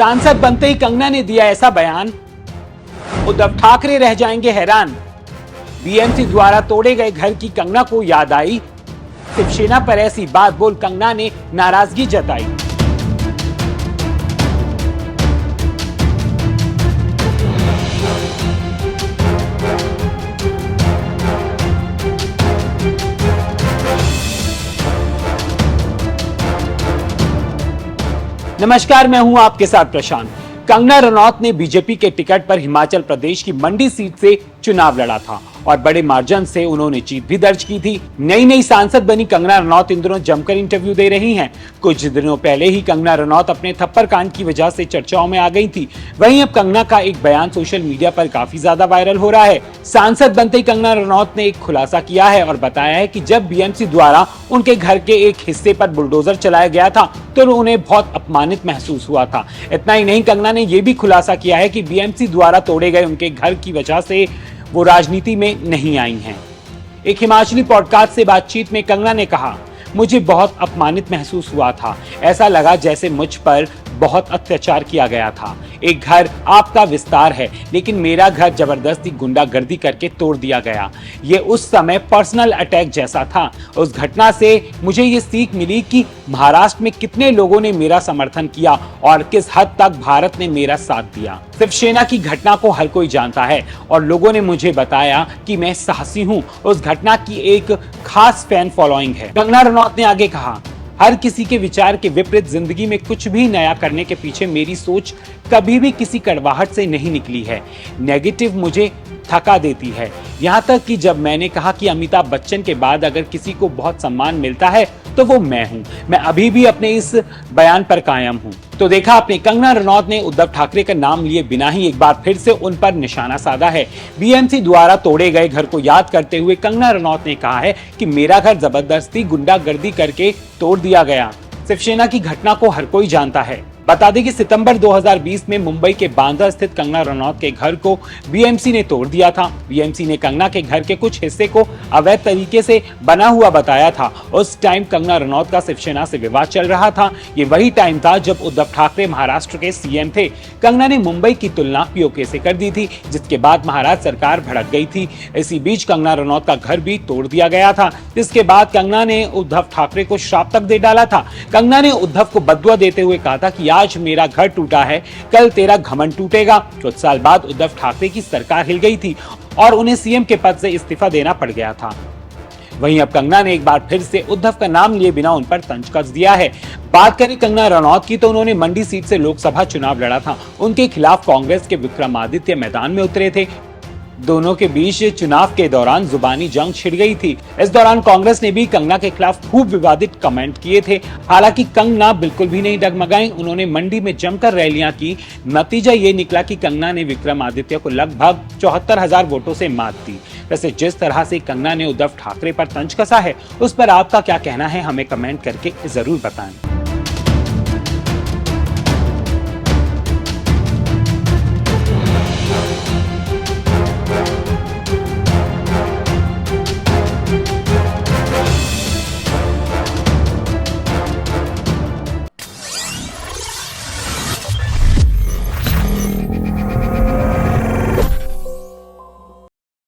सांसद बनते ही कंगना ने दिया ऐसा बयान, उद्धव ठाकरे रह जाएंगे हैरान। बीएमसी द्वारा तोड़े गए घर की कंगना को याद आई, शिवसेना पर ऐसी बात बोल कंगना ने नाराजगी जताई। नमस्कार, मैं हूं आपके साथ प्रशांत। कंगना रनौत ने बीजेपी के टिकट पर हिमाचल प्रदेश की मंडी सीट से चुनाव लड़ा था और बड़े मार्जिन से उन्होंने जीत भी दर्ज की थी। नई सांसद बनी कंगना रनौत इन दिनों जमकर इंटरव्यू दे रही हैं। कुछ दिनों पहले ही कंगना रनौत अपने थप्पड़ कांड की वजह से चर्चाओं में आ गई थी। वहीं अब कंगना का एक बयान सोशल मीडिया पर काफी ज्यादा वायरल हो रहा है। सांसद बनते ही कंगना रनौत ने एक खुलासा किया है और बताया है कि जब बीएमसी द्वारा उनके घर के एक हिस्से पर बुलडोजर चलाया गया था तो उन्हें बहुत अपमानित महसूस हुआ था। इतना ही नहीं, कंगना ने यह भी खुलासा किया है कि बीएमसी द्वारा तोड़े गए उनके घर की वजह से वो राजनीति में नहीं आई हैं। एक हिमाचली पॉडकास्ट से बातचीत में कंगना ने कहा, मुझे बहुत अपमानित महसूस हुआ था। ऐसा लगा जैसे मुझ पर बहुत अत्याचार किया गया था। एक घर आपका विस्तार है, लेकिन मेरा घर जबरदस्ती गुंडागर्दी करके तोड़ दिया गया। ये उस समय पर्सनल अटैक जैसा था। उस घटना से मुझे ये सीख मिली कि महाराष्ट्र में कितने लोगों ने मेरा समर्थन किया और किस हद तक भारत ने मेरा साथ दिया। शिवसेना की घटना को हर कोई जानता है और लोगों ने मुझे बताया कि मैं साहसी हूँ। उस घटना की एक खास फैन फॉलोइंग है। कंगना रनौत ने आगे कहा, हर किसी के विचार के विपरीत जिंदगी में कुछ भी नया करने के पीछे मेरी सोच कभी भी किसी कड़वाहट से नहीं निकली है। नेगेटिव मुझे थका देती है। यहाँ तक कि जब मैंने कहा कि अमिताभ बच्चन के बाद अगर किसी को बहुत सम्मान मिलता है तो वो मैं हूँ। मैं अभी भी अपने इस बयान पर कायम हूँ। तो देखा आपने, कंगना रनौत ने उद्धव ठाकरे का नाम लिए बिना ही एक बार फिर से उन पर निशाना साधा है। बीएमसी द्वारा तोड़े गए घर को याद करते हुए कंगना रनौत ने कहा है कि मेरा घर जबरदस्ती गुंडागर्दी करके तोड़ दिया गया। शिवसेना की घटना को हर कोई जानता है। बता दें कि सितंबर 2020 में मुंबई के बांद्रा स्थित कंगना रनौत के घर को बीएमसी ने तोड़ दिया था। बीएमसी ने कंगना के घर के कुछ हिस्से को अवैध तरीके से बना हुआ बताया था। उस टाइम कंगना रनौत का शिवसेना से विवाद चल रहा था। ये वही टाइम था जब उद्धव ठाकरे महाराष्ट्र के सीएम थे। कंगना ने मुंबई की तुलना पीओके से कर दी थी, जिसके बाद महाराष्ट्र सरकार भड़क गई थी। इसी बीच कंगना रनौत का घर भी तोड़ दिया गया था, जिसके बाद कंगना ने उद्धव ठाकरे को श्राप तक दे डाला था। कंगना ने उद्धव को बददुआ देते हुए कहा था कि आज मेरा घर टूटा है, कल तेरा घमंड टूटेगा। कुछ साल बाद उद्धव ठाकरे की सरकार हिल गई थी और उन्हें सीएम के पद से इस्तीफा देना पड़ गया था। वहीं अब कंगना ने एक बार फिर से उद्धव का नाम लिए बिना उन पर तंज कस दिया है। बात करें कंगना रनौत की तो उन्होंने मंडी सीट से लोकसभा चुनाव लड़ा था। उनके खिलाफ कांग्रेस के विक्रमादित्य मैदान में उतरे थे। दोनों के बीच चुनाव के दौरान जुबानी जंग छिड़ गई थी। इस दौरान कांग्रेस ने भी कंगना के खिलाफ खूब विवादित कमेंट किए थे। हालांकि कंगना बिल्कुल भी नहीं डगमगाई। उन्होंने मंडी में जमकर रैलियां की। नतीजा ये निकला कि कंगना ने विक्रमादित्य को लगभग 74,000 वोटों से मात दी। वैसे जिस तरह से कंगना ने उद्धव ठाकरे पर तंज कसा है, उस पर आपका क्या कहना है, हमें कमेंट करके जरूर बताएं।